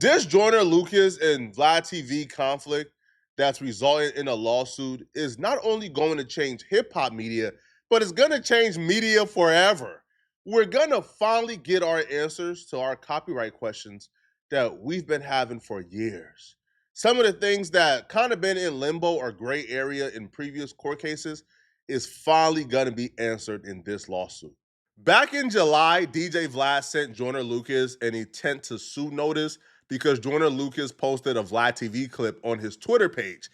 This Joyner Lucas and Vlad TV conflict that's resulting in a lawsuit is not only going to change hip hop media, but it's going to change media forever. We're going to finally get our answers to our copyright questions that we've been having for years. Some of the things that kind of been in limbo or gray area in previous court cases is finally going to be answered in this lawsuit. Back in July, DJ Vlad sent Joyner Lucas an intent to sue notice because Joyner Lucas posted a Vlad TV clip on his Twitter page.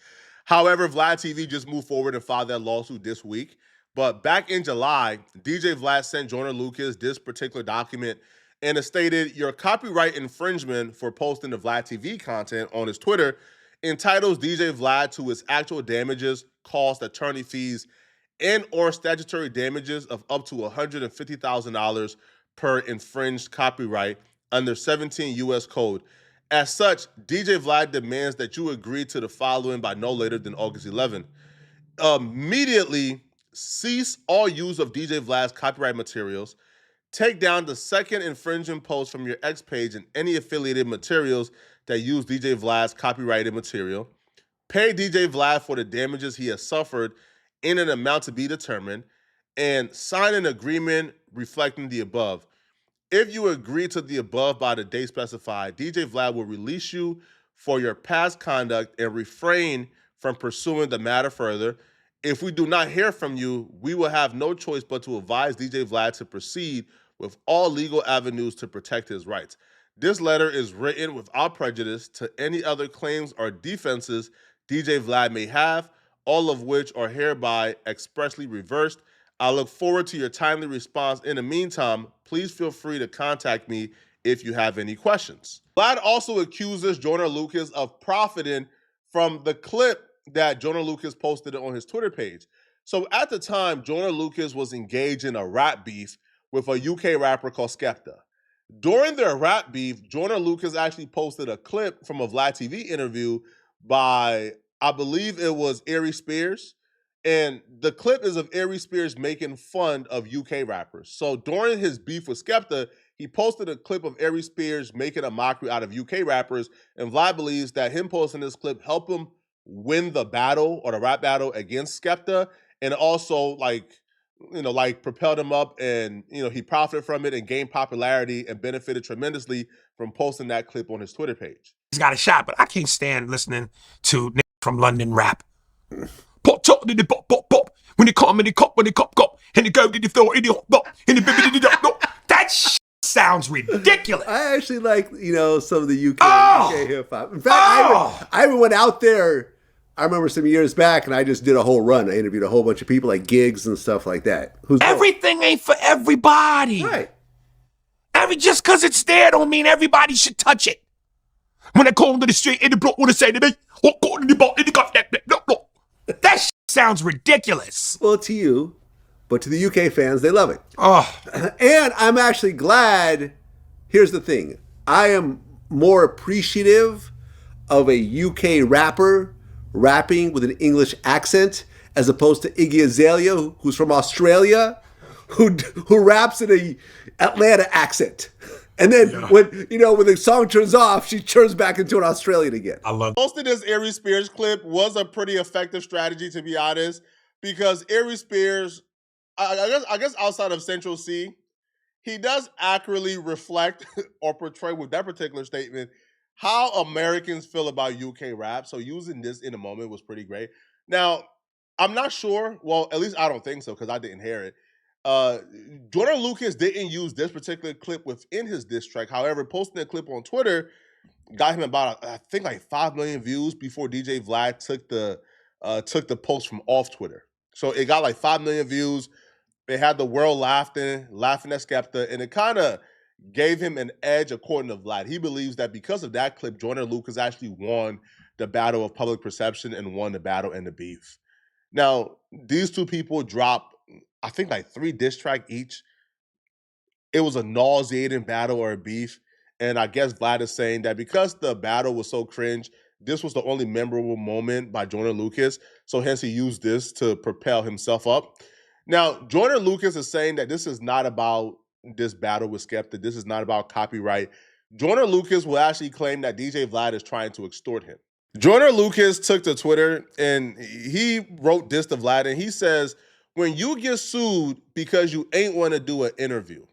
However, Vlad TV just moved forward and filed that lawsuit this week. But back in July, DJ Vlad sent Joyner Lucas this particular document and it stated your copyright infringement for posting the Vlad TV content on his Twitter entitles DJ Vlad to his actual damages, costs, attorney fees, and or statutory damages of up to $150,000 per infringed copyright under 17 U.S. Code. As such, DJ Vlad demands that you agree to the following by no later than August 11th. Immediately cease all use of DJ Vlad's copyright materials. Take down the second infringing post from your X page and any affiliated materials that use DJ Vlad's copyrighted material. Pay DJ Vlad for the damages he has suffered in an amount to be determined, and sign an agreement reflecting the above. If you agree to the above by the date specified, DJ Vlad will release you for your past conduct and refrain from pursuing the matter further. If we do not hear from you, we will have no choice but to advise DJ Vlad to proceed with all legal avenues to protect his rights. This letter is written without prejudice to any other claims or defenses DJ Vlad may have, all of which are hereby expressly reversed. I look forward to your timely response. In the meantime, please feel free to contact me if you have any questions. Vlad also accuses Joyner Lucas of profiting from the clip that Joyner Lucas posted on his Twitter page. So at the time, Joyner Lucas was engaged in a rap beef with a UK rapper called Skepta. During their rap beef, Joyner Lucas actually posted a clip from a Vlad TV interview by, I believe it was Ari Spears. And the clip is of Ari Spears making fun of UK rappers. So during his beef with Skepta, he posted a clip of Ari Spears making a mockery out of UK rappers. And Vlad believes that him posting this clip helped him win the battle or the rap battle against Skepta. And also propelled him up, and he profited from it and gained popularity and benefited tremendously from posting that clip on his Twitter page. He's got a shot, but I can't stand listening to from London rap. Pop, pop, pop, pop, pop. When they come, and they cop, when they cop, and they go, did they throw, and they hop, and they that sounds ridiculous. I actually like, some of the UK hip hop. In fact, I even went out there. I remember some years back, and I just did a whole run. I interviewed a whole bunch of people, like gigs and stuff like that. Everything ain't for everybody. Right. Just because it's there don't mean everybody should touch it. When I call them to the street, in the block, what they say to me, that sounds ridiculous. Well, to you, but to the UK fans, they love it. Oh. And I'm actually glad. Here's the thing. I am more appreciative of a UK rapper rapping with an English accent as opposed to Iggy Azalea, who's from Australia, who raps in a Atlanta accent. And then when the song turns off, she turns back into an Australian again. I love most of this Ari Spears clip was a pretty effective strategy, to be honest, because Ari Spears, I guess outside of Central C, he does accurately reflect or portray with that particular statement how Americans feel about UK rap. So using this in a moment was pretty great. Now, I'm not sure. Well, at least I don't think so because I didn't hear it. Joyner Lucas didn't use this particular clip within his diss track. However, posting a clip on Twitter got him about, I think, like 5 million views before DJ Vlad took the post from off Twitter. So it got like 5 million views. It had the world laughing at Skepta, and it kind of gave him an edge according to Vlad. He believes that because of that clip, Joyner Lucas actually won the battle of public perception and won the battle in the beef. Now, these two people dropped, I think, like 3 diss track each. It was a nauseating battle or a beef. And I guess Vlad is saying that because the battle was so cringe, this was the only memorable moment by Joyner Lucas. So hence he used this to propel himself up. Now, Joyner Lucas is saying that this is not about this battle with Skepta. This is not about copyright. Joyner Lucas will actually claim that DJ Vlad is trying to extort him. Joyner Lucas took to Twitter and he wrote this to Vlad, and he says, when you get sued because you ain't want to do an interview,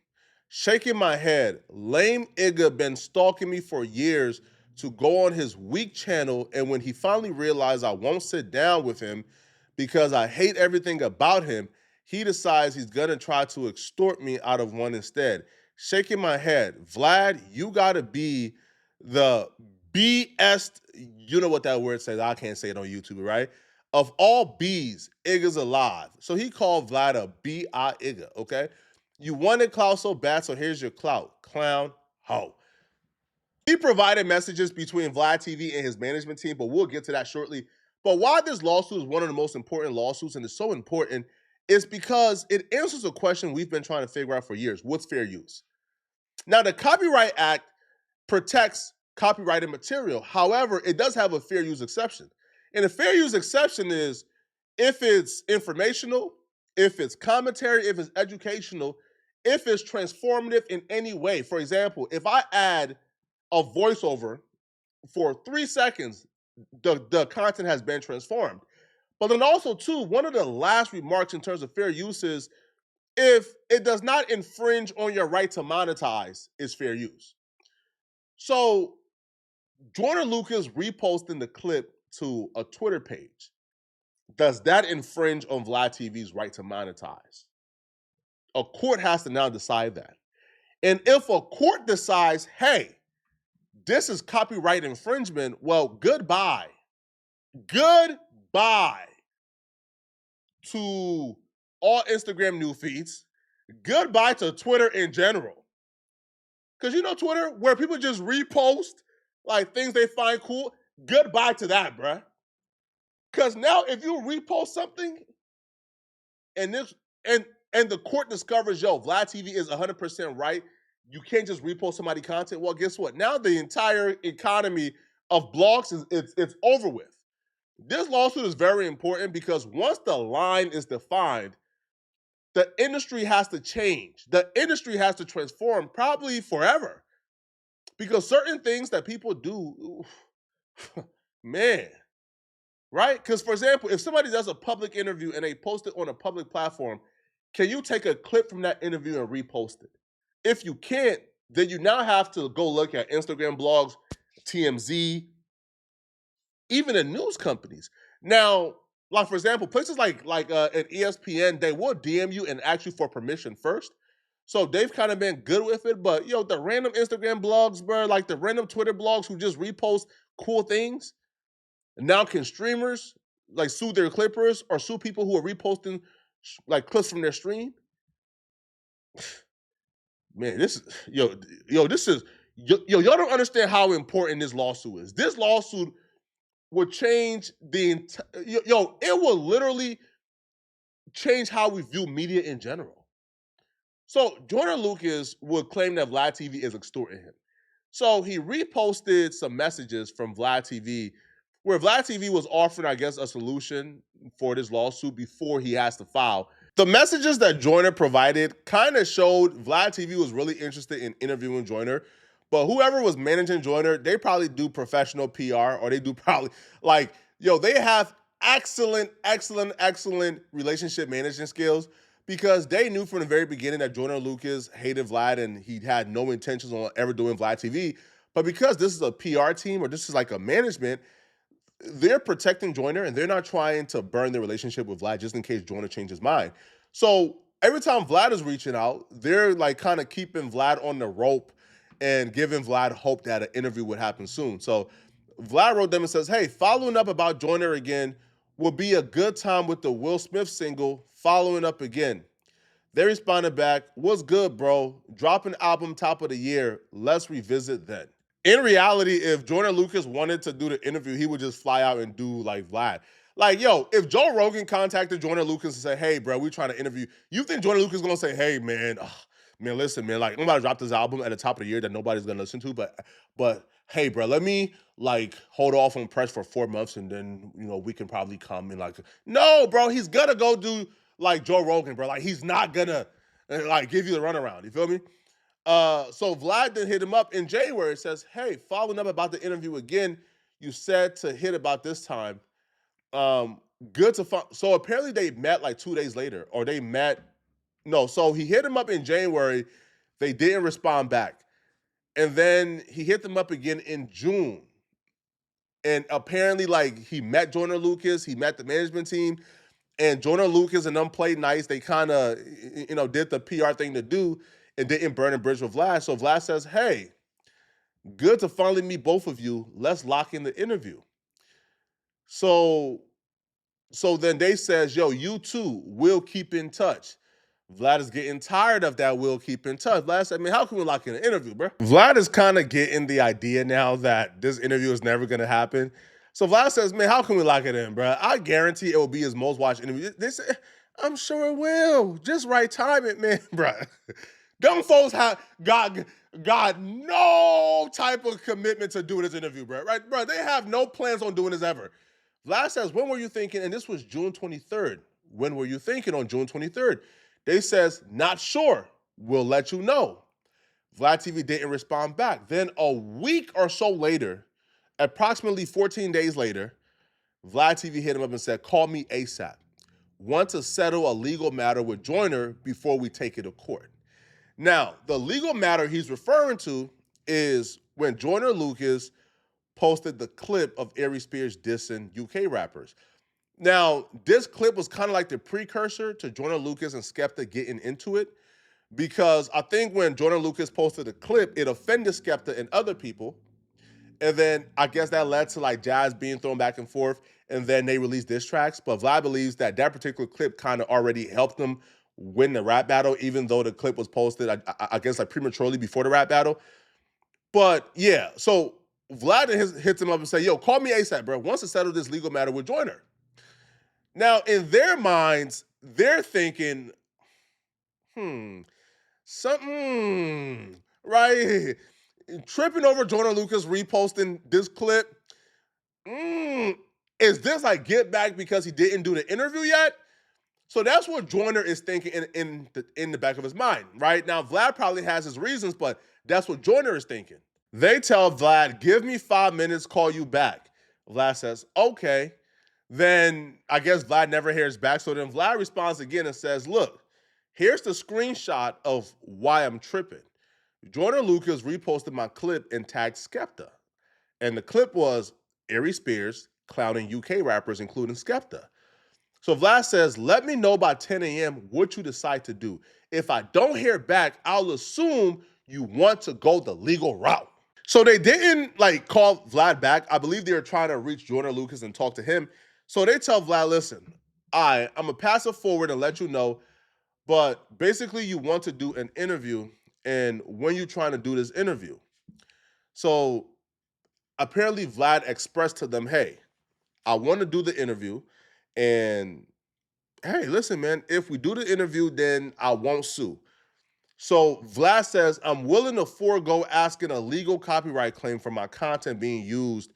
shaking my head, lame Igga been stalking me for years to go on his weak channel, and when he finally realized I won't sit down with him because I hate everything about him, he decides he's gonna try to extort me out of one instead. Shaking my head, Vlad, you gotta be the BS, you know what that word says, I can't say it on YouTube, right? Of all B's, Igga's alive. So he called Vlad a B.I. Igga, okay? You wanted clout so bad, so here's your clout. Clown, ho. He provided messages between Vlad TV and his management team, but we'll get to that shortly. But why this lawsuit is one of the most important lawsuits, and it's so important, is because it answers a question we've been trying to figure out for years. What's fair use? Now, the Copyright Act protects copyrighted material. However, it does have a fair use exception. And a fair use exception is if it's informational, if it's commentary, if it's educational, if it's transformative in any way. For example, if I add a voiceover for 3 seconds, the content has been transformed. But then also, too, one of the last remarks in terms of fair use is if it does not infringe on your right to monetize, is fair use. So Joyner Lucas reposting the clip to a Twitter page, does that infringe on Vlad TV's right to monetize? A court has to now decide that. And if a court decides, hey, this is copyright infringement, well, goodbye. Goodbye to all Instagram new feeds. Goodbye to Twitter in general. Because you know Twitter, where people just repost like things they find cool, goodbye to that, bruh. Because now if you repost something and the court discovers, yo, Vlad TV is 100% right, you can't just repost somebody's content. Well, guess what? Now the entire economy of blogs it's over with. This lawsuit is very important because once the line is defined, the industry has to change. The industry has to transform probably forever. Because certain things that people do, man, right? Because, for example, if somebody does a public interview and they post it on a public platform, can you take a clip from that interview and repost it? If you can't, then you now have to go look at Instagram blogs, TMZ, even the news companies. Now, like for example, places like an ESPN, they will DM you and ask you for permission first. So they've kind of been good with it. But yo, the random Instagram blogs, bro, like the random Twitter blogs who just repost cool things, now can streamers like sue their clippers or sue people who are reposting like clips from their stream? Man, this is this is y'all don't understand how important this lawsuit is. This lawsuit will change the entire it will literally change how we view media in general. So Joyner Lucas would claim that Vlad TV is extorting him. So he reposted some messages from Vlad TV where Vlad TV was offering, I guess, a solution for this lawsuit before he has to file. The messages that Joyner provided kind of showed Vlad TV was really interested in interviewing Joyner, but whoever was managing Joyner, they probably do professional PR or they do probably they have excellent relationship management skills because they knew from the very beginning that Joyner Lucas hated Vlad and he had no intentions on ever doing Vlad TV. But because this is a PR team or this is like a management, they're protecting Joyner and they're not trying to burn their relationship with Vlad just in case Joyner changes his mind. So every time Vlad is reaching out, they're like kind of keeping Vlad on the rope and giving Vlad hope that an interview would happen soon. So Vlad wrote them and says, hey, following up about Joyner again will be a good time with the Will Smith single, Following Up Again. They responded back, what's good, bro? Dropping album top of the year. Let's revisit then. In reality, if Joyner Lucas wanted to do the interview, he would just fly out and do like Vlad. Like, yo, if Joe Rogan contacted Joyner Lucas and said, hey, bro, we're trying to interview, you think Joyner Lucas is going to say, hey, man, listen, man, like, I'm about to drop this album at the top of the year that nobody's going to listen to, but hey, bro, let me, like, hold off on press for 4 months and then, we can probably come and, like, no, bro, he's going to go do, like, Joe Rogan, bro. Like, he's not going to, like, give you the runaround. You feel me? So Vlad then hit him up in January and says, hey, following up about the interview again, you said to hit about this time. Um, Good to find. So apparently they met like 2 days later, or they met. No, so he hit him up in January. They didn't respond back. And then he hit them up again in June. And apparently, like, he met Joyner Lucas, he met the management team, and Joyner Lucas and them played nice. They kind of, did the PR thing to do and didn't burn a bridge with Vlad. So Vlad says, hey, good to finally meet both of you. Let's lock in the interview. So then they says, yo, you two will keep in touch. Vlad is getting tired of that we'll keep in touch. Vlad said, man, how can we lock in an interview, bro? Vlad is kind of getting the idea now that this interview is never going to happen. So Vlad says, man, how can we lock it in, bro? I guarantee it will be his most watched interview. They say, I'm sure it will. Just right time it, man, bro. Them folks have got no type of commitment to doing this interview, bro. Right, bro? They have no plans on doing this ever. Vlad says, when were you thinking? And this was June 23rd. When were you thinking on June 23rd? They says, not sure. We'll let you know. Vlad TV didn't respond back. Then a week or so later, approximately 14 days later, Vlad TV hit him up and said, call me ASAP. Want to settle a legal matter with Joyner before we take it to court. Now, the legal matter he's referring to is when Joyner Lucas posted the clip of Ari Spears dissing UK rappers. Now, this clip was kind of like the precursor to Joyner Lucas and Skepta getting into it, because I think when Joyner Lucas posted the clip, it offended Skepta and other people. And then I guess that led to like jabs being thrown back and forth, and then they released diss tracks. But Vlad believes that particular clip kind of already helped them win the rap battle, even though the clip was posted, I guess, like prematurely before the rap battle. But yeah, so Vlad hits him up and say, yo, call me ASAP, bro. Wants to settle this legal matter with Joyner. Now, in their minds, they're thinking, something, right? Tripping over Joyner Lucas reposting this clip. Is this like get back because he didn't do the interview yet? So that's what Joyner is thinking in the back of his mind, right? Now, Vlad probably has his reasons, but that's what Joyner is thinking. They tell Vlad, give me 5 minutes, call you back. Vlad says, okay. Then I guess Vlad never hears back. So then Vlad responds again and says, look, here's the screenshot of why I'm tripping. Joyner Lucas reposted my clip and tagged Skepta. And the clip was Ari Spears clowning UK rappers, including Skepta. So Vlad says, let me know by 10 a.m. what you decide to do. If I don't hear back, I'll assume you want to go the legal route. So they didn't like call Vlad back. I believe they were trying to reach Joyner Lucas and talk to him. So they tell Vlad, listen, I'm going to pass it forward and let you know, but basically you want to do an interview, and when you're trying to do this interview. So apparently Vlad expressed to them, hey, I want to do the interview, and hey, listen, man, if we do the interview, then I won't sue. So Vlad says, I'm willing to forego asking a legal copyright claim for my content being used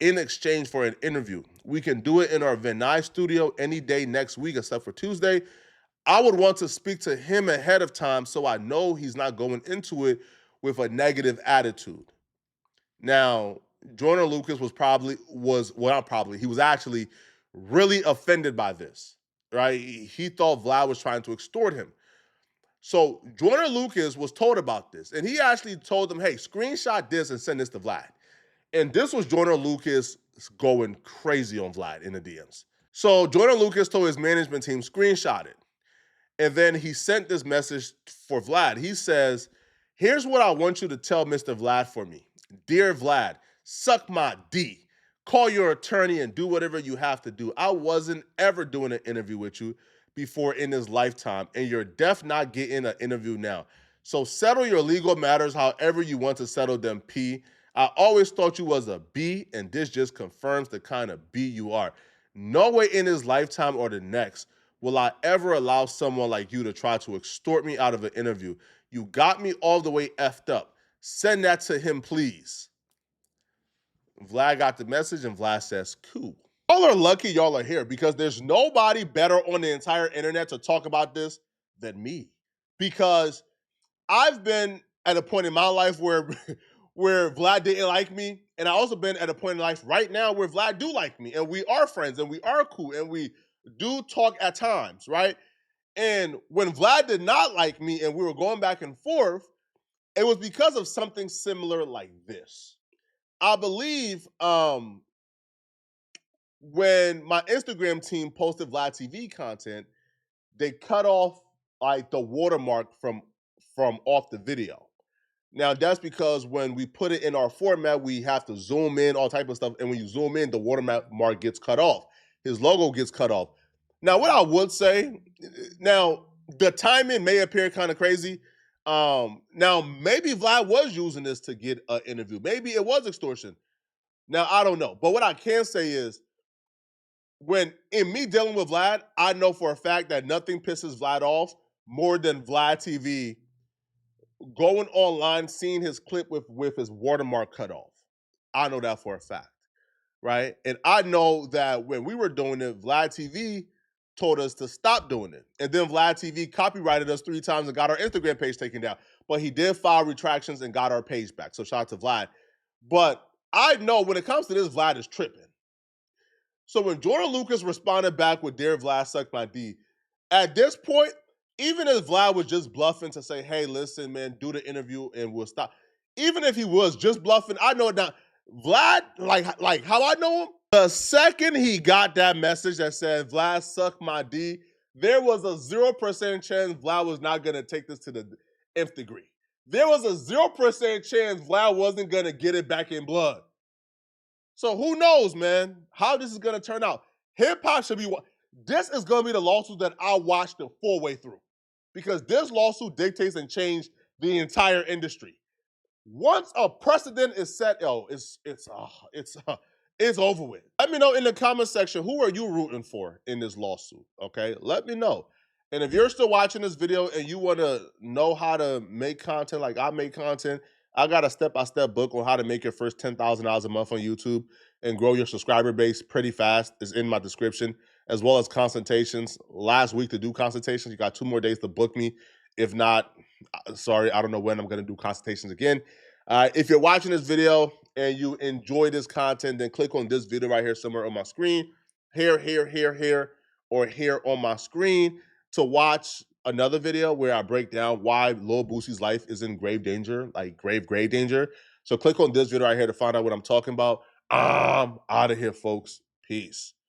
in exchange for an interview. We can do it in our Vinay studio any day next week except for Tuesday. I would want to speak to him ahead of time so I know he's not going into it with a negative attitude. Now, Joyner Lucas he was actually really offended by this, right? He thought Vlad was trying to extort him. So Joyner Lucas was told about this, and he actually told them, hey, screenshot this and send this to Vlad. And this was Joyner Lucas going crazy on Vlad in the DMs. So Joyner Lucas told his management team, screenshot it. And then he sent this message for Vlad. He says, here's what I want you to tell Mr. Vlad for me. Dear Vlad, suck my D. Call your attorney and do whatever you have to do. I wasn't ever doing an interview with you before in this lifetime, and you're definitely not getting an interview now. So settle your legal matters however you want to settle them, P. I always thought you was a B, and this just confirms the kind of B you are. No way in this lifetime or the next will I ever allow someone like you to try to extort me out of an interview. You got me all the way effed up. Send that to him, please. Vlad got the message, and Vlad says, cool. Y'all are lucky y'all are here, because there's nobody better on the entire internet to talk about this than me. Because I've been at a point in my life where where Vlad didn't like me, and I also been at a point in life right now where Vlad do like me, and we are friends, and we are cool, and we do talk at times, right? And when Vlad did not like me, and we were going back and forth, it was because of something similar like this. I believe when my Instagram team posted Vlad TV content, they cut off like the watermark from off the video. Now that's because when we put it in our format, we have to zoom in, all type of stuff, and when you zoom in, the watermark gets cut off. His logo gets cut off. Now, what I would say, now the timing may appear kind of crazy. Now maybe Vlad was using this to get an interview. Maybe it was extortion. Now I don't know, but what I can say is, when in me dealing with Vlad, I know for a fact that nothing pisses Vlad off more than Vlad TV going online, seeing his clip with his watermark cut off. I know that for a fact, right? And I know that when we were doing it, Vlad TV told us to stop doing it. And then Vlad TV copyrighted us 3 times and got our Instagram page taken down. But he did file retractions and got our page back. So shout out to Vlad. But I know when it comes to this, Vlad is tripping. So when Jordan Lucas responded back with "Dear Vlad, suck my D," at this point, even if Vlad was just bluffing to say, "Hey, listen, man, do the interview and we'll stop," even if he was just bluffing, I know now Vlad, like how I know him, the second he got that message that said "Vlad, suck my D," there was a 0% chance Vlad was not gonna take this to the nth degree. There was a 0% chance Vlad wasn't gonna get it back in blood. So who knows, man, how this is going to turn out. Hip hop should be, this is going to be the lawsuit that I watch the full way through, because this lawsuit dictates and changed the entire industry. Once a precedent is set, it's over with. Let me know in the comment section, who are you rooting for in this lawsuit? Okay, let me know. And if you're still watching this video and you want to know how to make content like I make content, I got a step-by-step book on how to make your first $10,000 a month on YouTube and grow your subscriber base pretty fast. It's in my description, as well as consultations. Last week to do consultations, you got 2 more days to book me. If not, sorry, I don't know when I'm going to do consultations again. If you're watching this video and you enjoy this content, then click on this video right here somewhere on my screen, here, or here on my screen to watch another video where I break down why Lil Boosie's life is in grave danger, like grave danger. So click on this video right here to find out what I'm talking about. I'm out of here, folks. Peace.